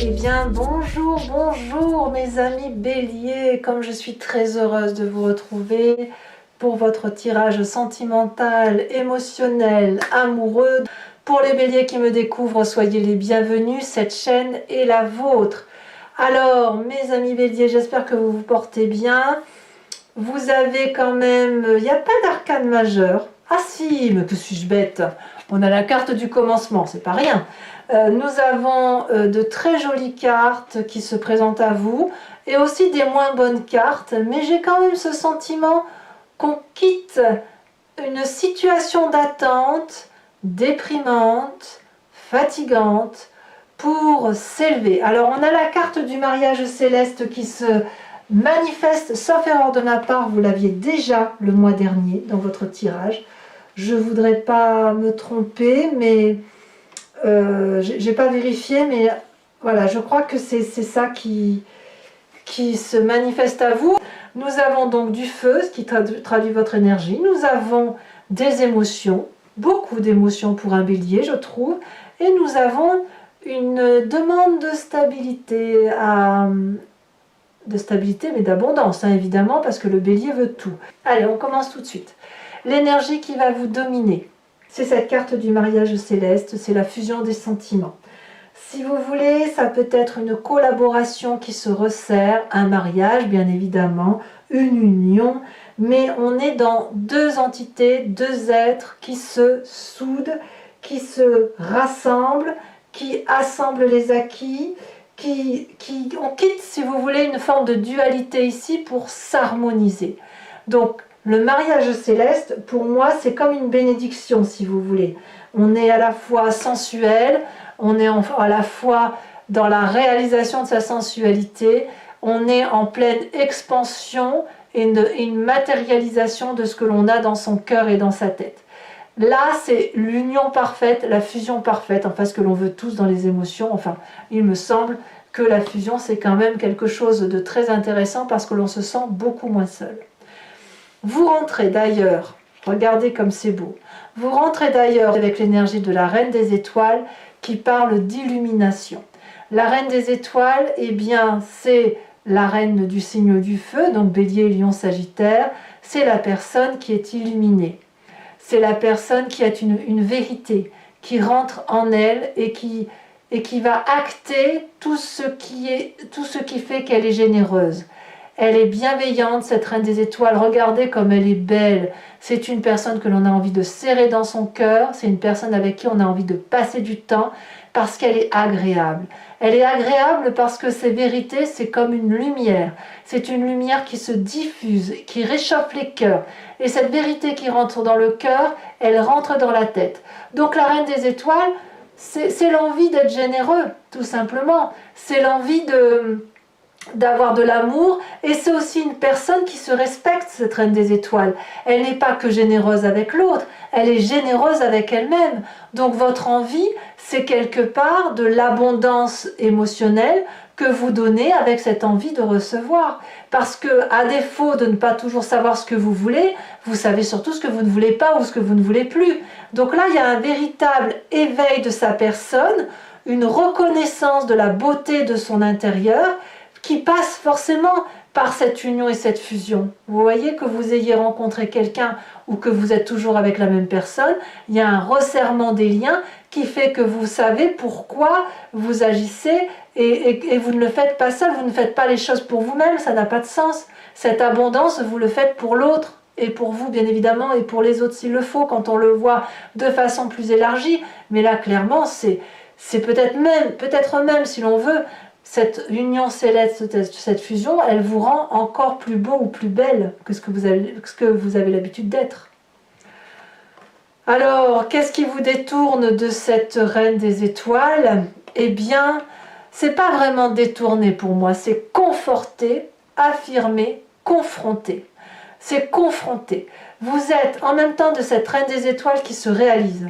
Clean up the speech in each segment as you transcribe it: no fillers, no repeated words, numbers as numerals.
Eh bien, bonjour mes amis béliers, comme je suis très heureuse de vous retrouver pour votre tirage sentimental, émotionnel, amoureux. Pour les béliers qui me découvrent, soyez les bienvenus, cette chaîne est la vôtre. Alors, mes amis béliers, j'espère que vous vous portez bien. Vous avez quand même, il n'y a pas d'arcane majeur. Ah si, mais que suis-je bête? On a la carte du commencement, c'est pas rien. Nous avons de très jolies cartes qui se présentent à vous et aussi des moins bonnes cartes, mais j'ai quand même ce sentiment qu'on quitte une situation d'attente déprimante, fatigante, pour s'élever. Alors on a la carte du mariage céleste qui se manifeste, sauf erreur de ma part, vous l'aviez déjà le mois dernier dans votre tirage. Je ne voudrais pas me tromper, mais j'ai pas vérifié, mais voilà, je crois que c'est ça qui se manifeste à vous. Nous avons donc du feu, ce qui traduit votre énergie. Nous avons des émotions, beaucoup d'émotions pour un bélier, je trouve. Et nous avons une demande de stabilité, mais d'abondance, hein, évidemment, parce que le bélier veut tout. Allez, on commence tout de suite. L'énergie qui va vous dominer, c'est cette carte du mariage céleste, c'est la fusion des sentiments. Si vous voulez, ça peut être une collaboration qui se resserre, un mariage, bien évidemment, une union, mais on est dans deux entités, deux êtres qui se soudent, qui se rassemblent, qui assemblent les acquis, on quitte, si vous voulez, une forme de dualité ici pour s'harmoniser. Donc, le mariage céleste, pour moi, c'est comme une bénédiction, si vous voulez. On est à la fois sensuel, on est à la fois dans la réalisation de sa sensualité, on est en pleine expansion et une matérialisation de ce que l'on a dans son cœur et dans sa tête. Là, c'est l'union parfaite, la fusion parfaite, enfin ce que l'on veut tous dans les émotions. Enfin, il me semble que la fusion, c'est quand même quelque chose de très intéressant parce que l'on se sent beaucoup moins seul. Vous rentrez d'ailleurs, regardez comme c'est beau, vous rentrez d'ailleurs avec l'énergie de la Reine des Étoiles qui parle d'illumination. La Reine des Étoiles, eh bien, c'est la reine du signe du feu, donc Bélier, Lion, Sagittaire, c'est la personne qui est illuminée. C'est la personne qui a une vérité, qui rentre en elle et qui va acter tout ce qui fait qu'elle est généreuse. Elle est bienveillante, cette Reine des Étoiles. Regardez comme elle est belle. C'est une personne que l'on a envie de serrer dans son cœur. C'est une personne avec qui on a envie de passer du temps parce qu'elle est agréable. Elle est agréable parce que ses vérités, c'est comme une lumière. C'est une lumière qui se diffuse, qui réchauffe les cœurs. Et cette vérité qui rentre dans le cœur, elle rentre dans la tête. Donc la Reine des Étoiles, c'est l'envie d'être généreux, tout simplement. C'est l'envie d'avoir de l'amour, et c'est aussi une personne qui se respecte, cette Reine des Étoiles. Elle n'est pas que généreuse avec l'autre, elle est généreuse avec elle-même. Donc votre envie, c'est quelque part de l'abondance émotionnelle que vous donnez avec cette envie de recevoir. Parce que, à défaut de ne pas toujours savoir ce que vous voulez, vous savez surtout ce que vous ne voulez pas ou ce que vous ne voulez plus. Donc là, il y a un véritable éveil de sa personne, une reconnaissance de la beauté de son intérieur, qui passe forcément par cette union et cette fusion. Vous voyez, que vous ayez rencontré quelqu'un ou que vous êtes toujours avec la même personne, il y a un resserrement des liens qui fait que vous savez pourquoi vous agissez et vous ne le faites pas seul, vous ne faites pas les choses pour vous-même, ça n'a pas de sens. Cette abondance, vous le faites pour l'autre et pour vous bien évidemment et pour les autres s'il le faut, quand on le voit de façon plus élargie. Mais là clairement c'est peut-être même si l'on veut, cette union céleste, cette fusion, elle vous rend encore plus beau ou plus belle que ce que vous avez l'habitude d'être. Alors, qu'est-ce qui vous détourne de cette Reine des Étoiles? Eh bien, c'est pas vraiment détourné pour moi, c'est conforter, affirmer, confronter. C'est confronter. Vous êtes en même temps de cette Reine des Étoiles qui se réalise,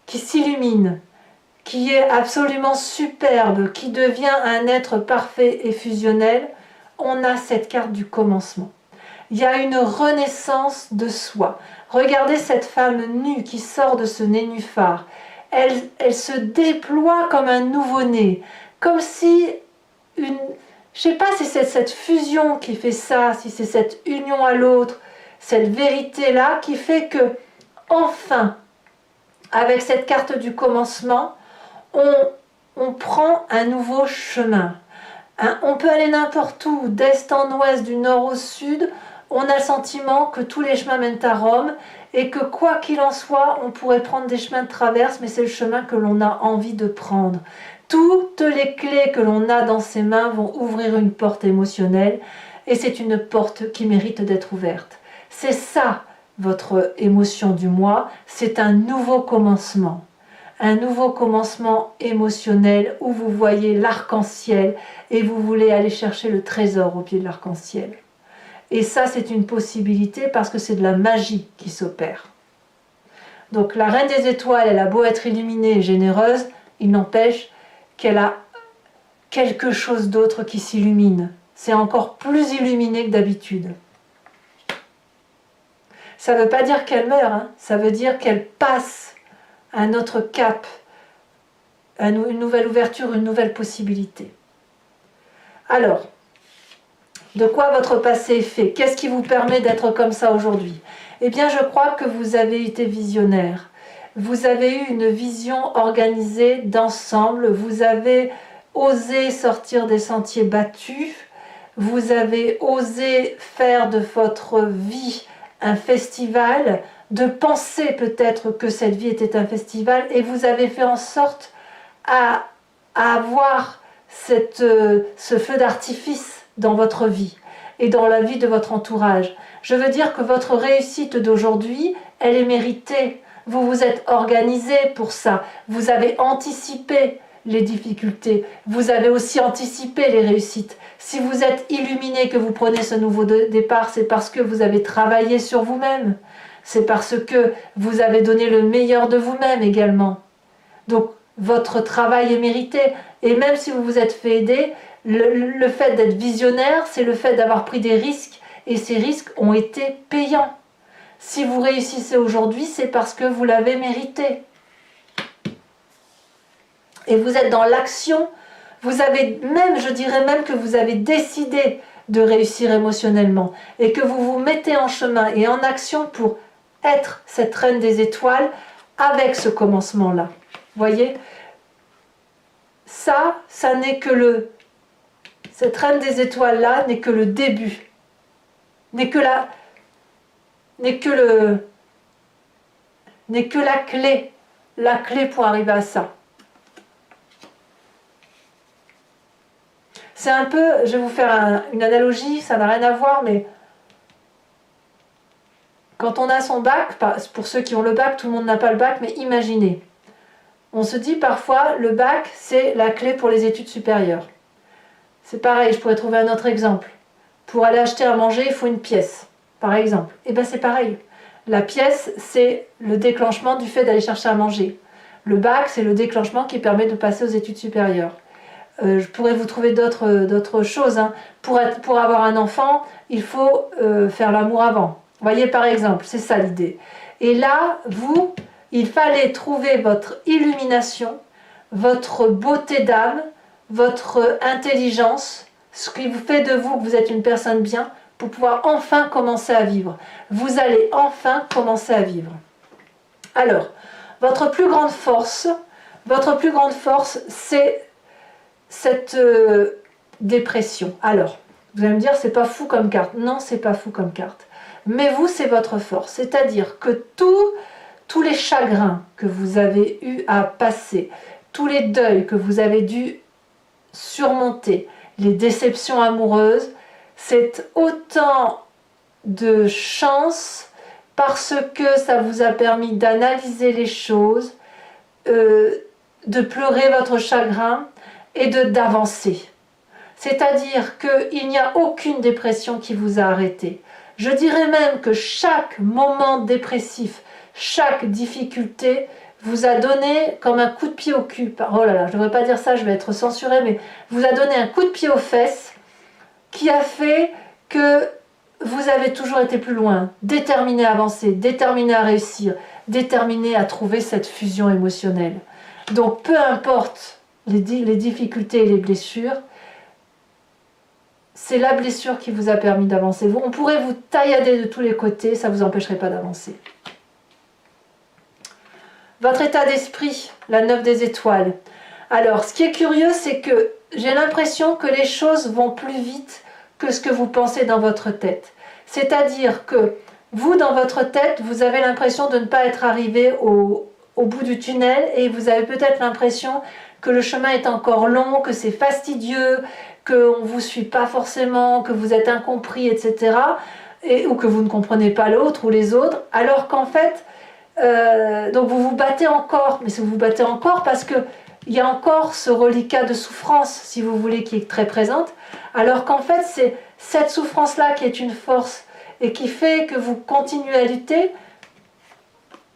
qui s'illumine, qui est absolument superbe, qui devient un être parfait et fusionnel. On a cette carte du commencement. Il y a une renaissance de soi. Regardez cette femme nue qui sort de ce nénuphar. Elle se déploie comme un nouveau-né, comme si une... Je ne sais pas si c'est cette fusion qui fait ça, si c'est cette union à l'autre, cette vérité-là qui fait que, enfin, avec cette carte du commencement, on prend un nouveau chemin. On peut aller n'importe où, d'est en ouest, du nord au sud, on a le sentiment que tous les chemins mènent à Rome et que quoi qu'il en soit, on pourrait prendre des chemins de traverse, mais c'est le chemin que l'on a envie de prendre. Toutes les clés que l'on a dans ses mains vont ouvrir une porte émotionnelle et c'est une porte qui mérite d'être ouverte. C'est ça, votre émotion du mois, c'est un nouveau commencement. Un nouveau commencement émotionnel où vous voyez l'arc-en-ciel et vous voulez aller chercher le trésor au pied de l'arc-en-ciel. Et ça, c'est une possibilité parce que c'est de la magie qui s'opère. Donc la Reine des Étoiles, elle a beau être illuminée et généreuse, il n'empêche qu'elle a quelque chose d'autre qui s'illumine. C'est encore plus illuminé que d'habitude. Ça ne veut pas dire qu'elle meurt, hein. Ça veut dire qu'elle passe à un autre cap, une nouvelle ouverture, une nouvelle possibilité. Alors, de quoi votre passé est fait? Qu'est-ce qui vous permet d'être comme ça aujourd'hui? Eh bien, je crois que vous avez été visionnaire. Vous avez eu une vision organisée d'ensemble. Vous avez osé sortir des sentiers battus. Vous avez osé faire de votre vie un festival, de penser peut-être que cette vie était un festival, et vous avez fait en sorte à avoir ce feu d'artifice dans votre vie et dans la vie de votre entourage. Je veux dire que votre réussite d'aujourd'hui, elle est méritée. Vous vous êtes organisé pour ça. Vous avez anticipé les difficultés. Vous avez aussi anticipé les réussites. Si vous êtes illuminé, que vous prenez ce nouveau départ, c'est parce que vous avez travaillé sur vous-même. C'est parce que vous avez donné le meilleur de vous-même également. Donc, votre travail est mérité. Et même si vous vous êtes fait aider, le fait d'être visionnaire, c'est le fait d'avoir pris des risques. Et ces risques ont été payants. Si vous réussissez aujourd'hui, c'est parce que vous l'avez mérité. Et vous êtes dans l'action. Vous avez même, je dirais même que vous avez décidé de réussir émotionnellement. Et que vous vous mettez en chemin et en action pour être cette reine des étoiles avec ce commencement-là. Voyez, ça n'est que cette reine des étoiles-là n'est que le début, n'est que la clé pour arriver à ça. C'est un peu, je vais vous faire une analogie, ça n'a rien à voir, mais quand on a son bac, pour ceux qui ont le bac, tout le monde n'a pas le bac, mais imaginez, on se dit parfois, le bac, c'est la clé pour les études supérieures. C'est pareil, je pourrais trouver un autre exemple. Pour aller acheter à manger, il faut une pièce, par exemple. Et bien c'est pareil. La pièce, c'est le déclenchement du fait d'aller chercher à manger. Le bac, c'est le déclenchement qui permet de passer aux études supérieures. Je pourrais vous trouver d'autres choses. Hein. Pour avoir un enfant, il faut faire l'amour avant. Vous voyez, par exemple, c'est ça l'idée. Et là, il fallait trouver votre illumination, votre beauté d'âme, votre intelligence, ce qui vous fait de vous que vous êtes une personne bien, pour pouvoir enfin commencer à vivre. Vous allez enfin commencer à vivre. Alors, votre plus grande force, c'est cette dépression. Alors, vous allez me dire, c'est pas fou comme carte. Non, c'est pas fou comme carte. Mais vous, c'est votre force. C'est-à-dire que tous les chagrins que vous avez eu à passer, tous les deuils que vous avez dû surmonter, les déceptions amoureuses, c'est autant de chance parce que ça vous a permis d'analyser les choses, de pleurer votre chagrin et d'avancer. C'est-à-dire qu'il n'y a aucune dépression qui vous a arrêté. Je dirais même que chaque moment dépressif, chaque difficulté vous a donné comme un coup de pied au cul. Oh là là, je ne devrais pas dire ça, je vais être censurée, mais vous a donné un coup de pied aux fesses qui a fait que vous avez toujours été plus loin, déterminé à avancer, déterminé à réussir, déterminé à trouver cette fusion émotionnelle. Donc peu importe les difficultés et les blessures, c'est la blessure qui vous a permis d'avancer. On pourrait vous taillader de tous les côtés, ça ne vous empêcherait pas d'avancer. Votre état d'esprit, la 9 des étoiles. Alors, ce qui est curieux, c'est que j'ai l'impression que les choses vont plus vite que ce que vous pensez dans votre tête. C'est-à-dire que vous, dans votre tête, vous avez l'impression de ne pas être arrivé au bout du tunnel et vous avez peut-être l'impression que le chemin est encore long, que c'est fastidieux, qu'on ne vous suit pas forcément, que vous êtes incompris, etc. Ou que vous ne comprenez pas l'autre ou les autres, alors qu'en fait, donc vous vous battez encore, mais vous vous battez encore parce que il y a encore ce reliquat de souffrance, si vous voulez, qui est très présente, alors qu'en fait, c'est cette souffrance-là qui est une force et qui fait que vous continuez à lutter.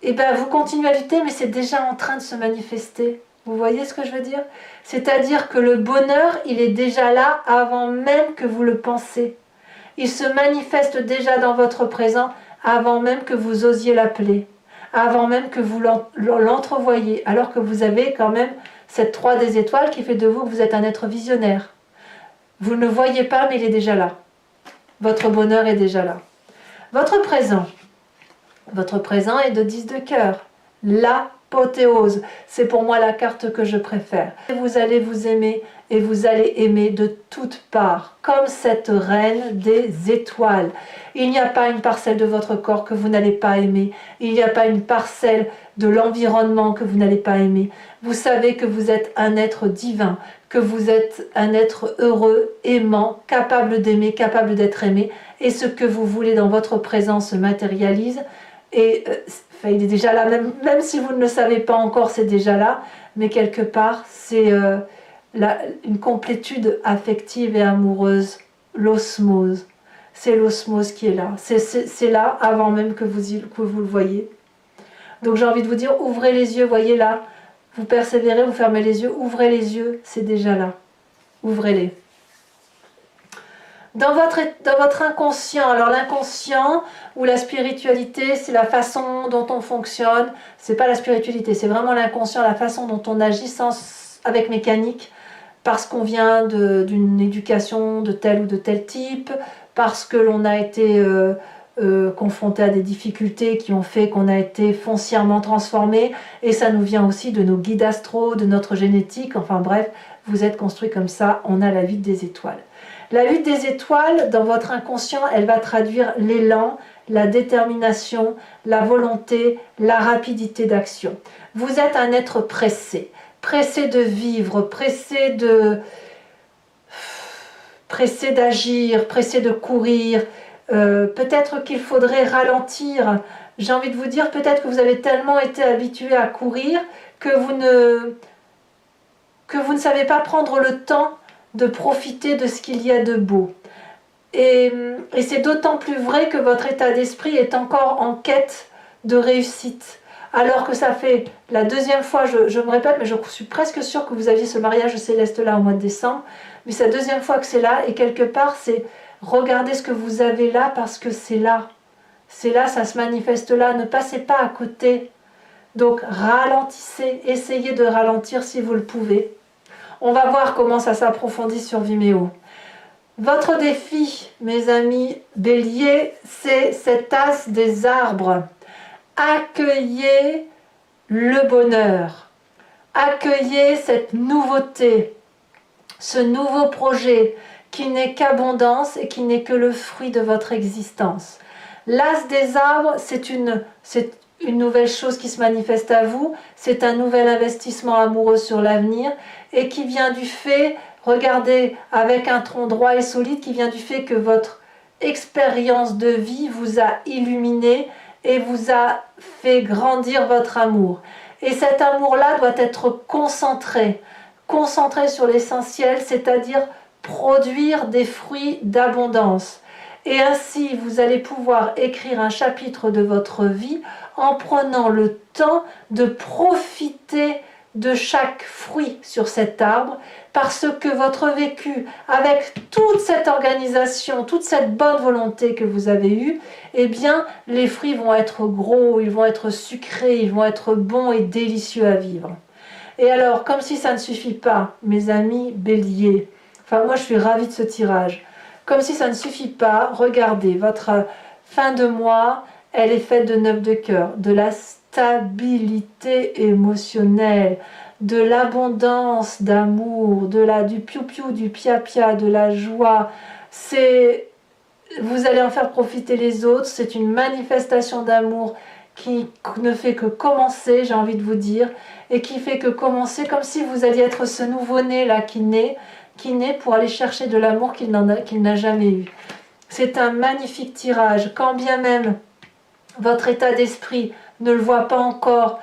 Et bien, vous continuez à lutter, mais c'est déjà en train de se manifester. Vous voyez ce que je veux dire? C'est-à-dire que le bonheur, il est déjà là avant même que vous le pensez. Il se manifeste déjà dans votre présent avant même que vous osiez l'appeler, avant même que vous l'entrevoyiez, alors que vous avez quand même cette 3 des étoiles qui fait de vous que vous êtes un être visionnaire. Vous ne le voyez pas, mais il est déjà là. Votre bonheur est déjà là. Votre présent est de 10 de cœur. L'apothéose, c'est pour moi la carte que je préfère. Vous allez vous aimer et vous allez aimer de toutes parts, comme cette reine des étoiles. Il n'y a pas une parcelle de votre corps que vous n'allez pas aimer. Il n'y a pas une parcelle de l'environnement que vous n'allez pas aimer. Vous savez que vous êtes un être divin, que vous êtes un être heureux, aimant, capable d'aimer, capable d'être aimé. Et ce que vous voulez dans votre présent se matérialise. Et il est déjà là, même si vous ne le savez pas encore, c'est déjà là. Mais quelque part, c'est une complétude affective et amoureuse, l'osmose. C'est l'osmose qui est là. C'est là avant même que vous le voyez. Donc j'ai envie de vous dire, ouvrez les yeux, voyez là. Vous persévérez, vous fermez les yeux, ouvrez les yeux, c'est déjà là. Ouvrez-les. Dans votre inconscient, alors l'inconscient ou la spiritualité, c'est la façon dont on fonctionne. C'est pas la spiritualité, c'est vraiment l'inconscient, la façon dont on agit avec mécanique, parce qu'on vient d'une éducation de tel ou de tel type, parce que l'on a été confronté à des difficultés qui ont fait qu'on a été foncièrement transformé, et ça nous vient aussi de nos guides astraux, de notre génétique, enfin bref, vous êtes construit comme ça, on a la 8 des étoiles. La 8 des étoiles, dans votre inconscient, elle va traduire l'élan, la détermination, la volonté, la rapidité d'action. Vous êtes un être pressé, pressé de vivre, pressé d'agir, pressé de courir. Peut-être qu'il faudrait ralentir. J'ai envie de vous dire, peut-être que vous avez tellement été habitué à courir que vous ne savez pas prendre le temps de profiter de ce qu'il y a de beau. Et c'est d'autant plus vrai que votre état d'esprit est encore en quête de réussite. Alors que ça fait la deuxième fois, je me répète, mais je suis presque sûre que vous aviez ce mariage céleste là au mois de décembre, mais c'est la deuxième fois que c'est là, et quelque part c'est regardez ce que vous avez là parce que c'est là. C'est là, ça se manifeste là, ne passez pas à côté. Donc ralentissez, essayez de ralentir si vous le pouvez. On va voir comment ça s'approfondit sur Vimeo. Votre défi, mes amis béliers, c'est cet as des arbres. Accueillez le bonheur. Accueillez cette nouveauté, ce nouveau projet qui n'est qu'abondance et qui n'est que le fruit de votre existence. L'as des arbres, c'est une nouvelle chose qui se manifeste à vous, c'est un nouvel investissement amoureux sur l'avenir et qui vient du fait, regardez, avec un tronc droit et solide, qui vient du fait que votre expérience de vie vous a illuminé et vous a fait grandir votre amour. Et cet amour-là doit être concentré sur l'essentiel, c'est-à-dire produire des fruits d'abondance. Et ainsi, vous allez pouvoir écrire un chapitre de votre vie en prenant le temps de profiter de chaque fruit sur cet arbre, parce que votre vécu, avec toute cette organisation, toute cette bonne volonté que vous avez eue, eh bien, les fruits vont être gros, ils vont être sucrés, ils vont être bons et délicieux à vivre. Et alors, comme si ça ne suffit pas, mes amis béliers, enfin moi je suis ravie de ce tirage, comme si ça ne suffit pas, regardez, votre fin de mois, elle est faite de 9 de cœur, de la stabilité émotionnelle, de l'abondance d'amour, du piou-piou, du pia-pia, de la joie. Vous allez en faire profiter les autres, c'est une manifestation d'amour qui ne fait que commencer, j'ai envie de vous dire, et qui fait que commencer comme si vous alliez être ce nouveau-né là qui naît pour aller chercher de l'amour qu'il n'a jamais eu. C'est un magnifique tirage, quand bien même votre état d'esprit ne le voit pas encore,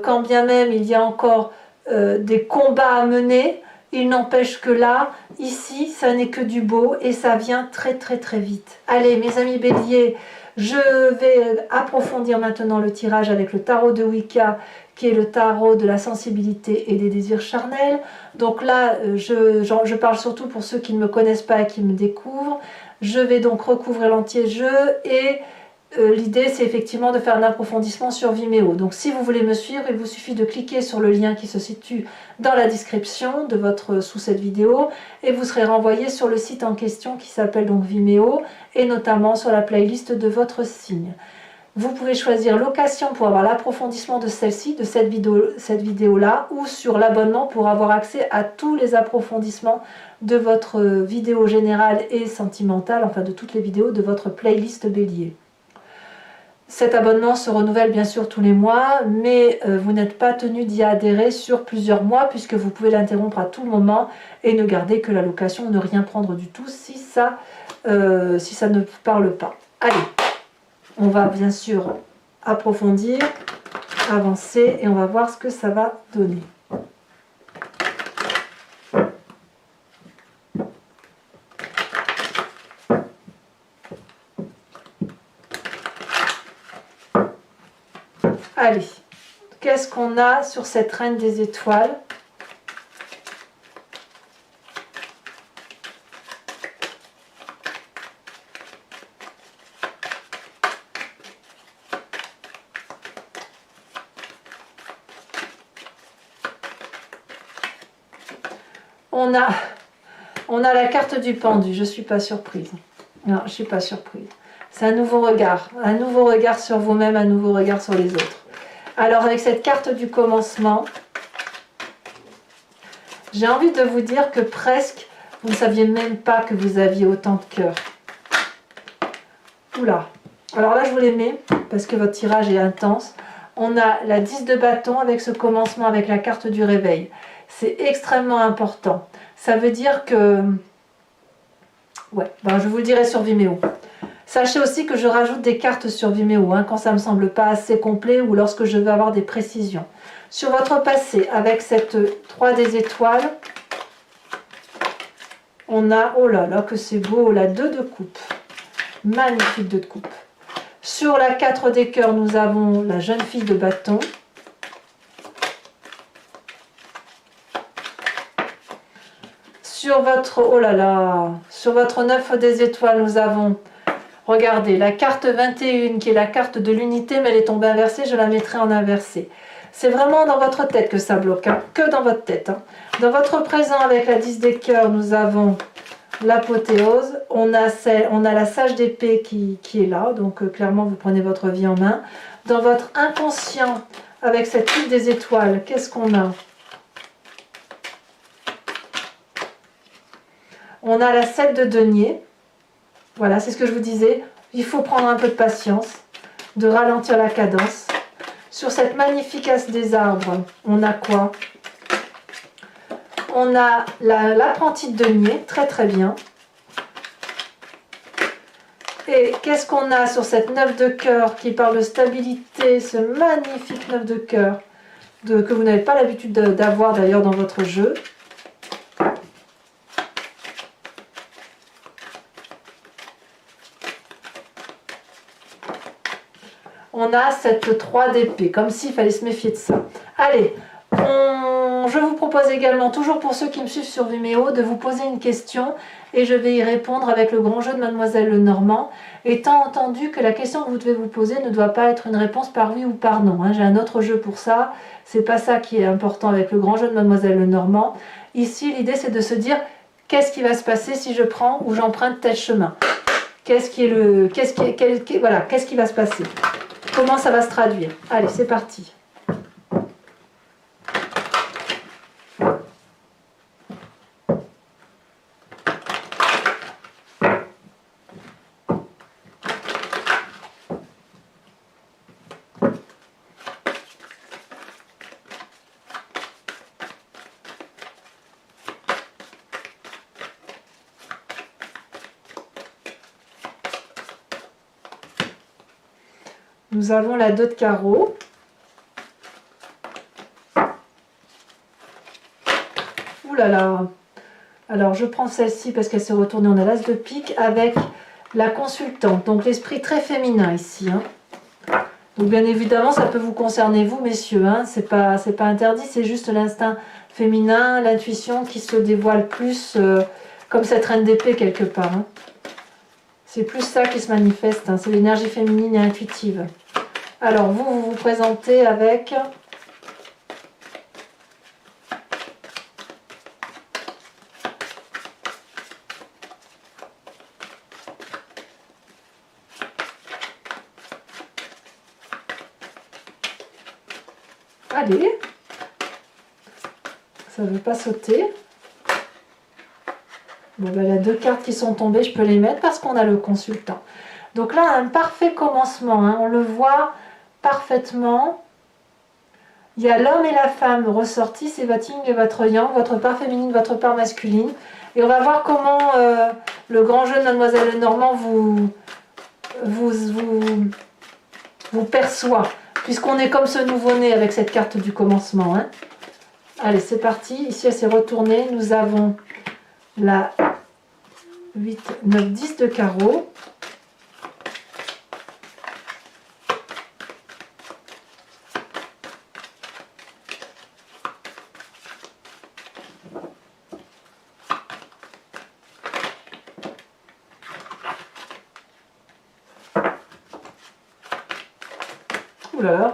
quand bien même il y a encore des combats à mener, il n'empêche que là, ici, ça n'est que du beau et ça vient très très très vite. Allez, mes amis béliers, je vais approfondir maintenant le tirage avec le tarot de Wicca, qui est le tarot de la sensibilité et des désirs charnels. Donc là, je parle surtout pour ceux qui ne me connaissent pas et qui me découvrent. Je vais donc recouvrir l'entier jeu et l'idée c'est effectivement de faire un approfondissement sur Vimeo. Donc si vous voulez me suivre, il vous suffit de cliquer sur le lien qui se situe dans la description sous cette vidéo et vous serez renvoyé sur le site en question qui s'appelle donc Vimeo et notamment sur la playlist de votre signe. Vous pouvez choisir location pour avoir l'approfondissement de celle-ci, de cette vidéo-là, ou sur l'abonnement pour avoir accès à tous les approfondissements de votre vidéo générale et sentimentale, enfin de toutes les vidéos de votre playlist bélier. Cet abonnement se renouvelle bien sûr tous les mois, mais vous n'êtes pas tenu d'y adhérer sur plusieurs mois puisque vous pouvez l'interrompre à tout moment et ne garder que la location, ne rien prendre du tout si ça ne vous parle pas. Allez, on va bien sûr approfondir, avancer et on va voir ce que ça va donner. Allez, qu'est-ce qu'on a sur cette reine des étoiles? On a la carte du pendu, je ne suis pas surprise. Non, je ne suis pas surprise. C'est un nouveau regard sur vous-même, un nouveau regard sur les autres. Alors avec cette carte du commencement, j'ai envie de vous dire que presque, vous ne saviez même pas que vous aviez autant de cœur. Oula. Alors là, je vous les mets parce que votre tirage est intense. On a la 10 de bâton avec ce commencement avec la carte du réveil. C'est extrêmement important. Ça veut dire que... Ouais, ben je vous le dirai sur Vimeo. Sachez aussi que je rajoute des cartes sur Vimeo quand ça ne me semble pas assez complet ou lorsque je veux avoir des précisions. Sur votre passé, avec cette 3 des étoiles, on a, oh là là que c'est beau, la 2 de coupe. Magnifique 2 de coupe. Sur la 4 des cœurs, nous avons la jeune fille de bâton. Sur votre, oh là là, sur votre 9 des étoiles, nous avons, regardez, la carte 21 qui est la carte de l'unité, mais elle est tombée inversée, je la mettrai en inversé. C'est vraiment dans votre tête que ça bloque, hein, que dans votre tête. Hein. Dans votre présent, avec la 10 des cœurs, nous avons l'apothéose. On a la sage d'épée qui est là, donc clairement, vous prenez votre vie en main. Dans votre inconscient, avec cette 8 des étoiles, qu'est-ce qu'on a? On a la 7 de denier. Voilà, c'est ce que je vous disais. Il faut prendre un peu de patience, de ralentir la cadence. Sur cette magnifique as des arbres, on a quoi? On a l'apprenti de denier, très très bien. Et qu'est-ce qu'on a sur cette 9 de cœur qui parle de stabilité, ce magnifique 9 de cœur que vous n'avez pas l'habitude d'avoir d'ailleurs dans votre jeu. On a cette 3 d'épée, comme s'il fallait se méfier de ça. Allez, je vous propose également, toujours pour ceux qui me suivent sur Vimeo, de vous poser une question et je vais y répondre avec le grand jeu de Mademoiselle Lenormand, étant entendu que la question que vous devez vous poser ne doit pas être une réponse par oui ou par non. J'ai un autre jeu pour ça, c'est pas ça qui est important avec le grand jeu de Mademoiselle Lenormand. Ici, l'idée c'est de se dire qu'est-ce qui va se passer si je prends ou j'emprunte tel chemin. Qu'est-ce qui va se passer? Comment ça va se traduire? Allez, c'est parti. Nous avons la 2 de carreau. Ouh là là. Alors je prends celle-ci parce qu'elle s'est retournée. On a l'as de pique avec la consultante. Donc l'esprit très féminin ici. Donc bien évidemment ça peut vous concerner vous messieurs. C'est pas interdit, c'est juste l'instinct féminin, l'intuition qui se dévoile plus comme cette reine d'épée quelque part. C'est plus ça qui se manifeste, c'est l'énergie féminine et intuitive. Alors vous vous présentez avec allez, ça ne veut pas sauter. Bon, ben, il y a 2 cartes qui sont tombées, je peux les mettre parce qu'on a le consultant. Donc là, un parfait commencement, on le voit parfaitement. Il y a l'homme et la femme ressortis, c'est votre yin et votre yang, votre part féminine, votre part masculine. Et on va voir comment le grand jeu de Mademoiselle Lenormand vous perçoit, puisqu'on est comme ce nouveau-né avec cette carte du commencement. Allez, c'est parti. Ici, elle s'est retournée. Nous avons la 8, 9, 10 de carreau. Ouh là là.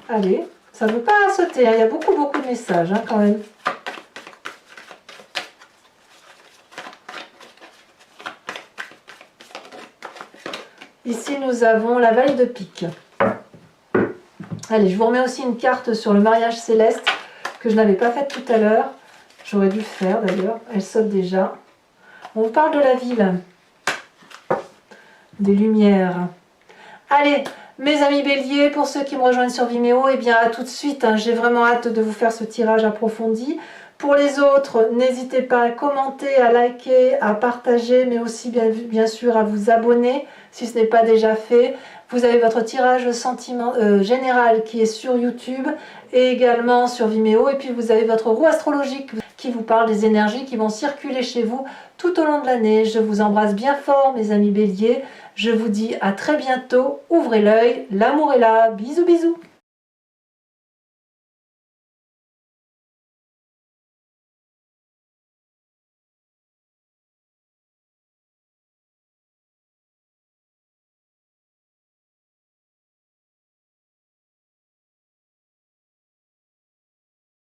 Allez, ça ne veut pas sauter, il y a beaucoup de messages quand même. Ici, nous avons la vaille de pique. Allez, je vous remets aussi une carte sur le mariage céleste que je n'avais pas faite tout à l'heure. J'aurais dû le faire d'ailleurs, elle saute déjà. On vous parle de la ville, des lumières. Allez, mes amis béliers, pour ceux qui me rejoignent sur Vimeo, eh bien à tout de suite, j'ai vraiment hâte de vous faire ce tirage approfondi. Pour les autres, n'hésitez pas à commenter, à liker, à partager, mais aussi bien sûr à vous abonner si ce n'est pas déjà fait. Vous avez votre tirage général qui est sur YouTube et également sur Vimeo. Et puis vous avez votre roue astrologique qui vous parle des énergies qui vont circuler chez vous tout au long de l'année. Je vous embrasse bien fort mes amis béliers. Je vous dis à très bientôt. Ouvrez l'œil, l'amour est là. Bisous bisous.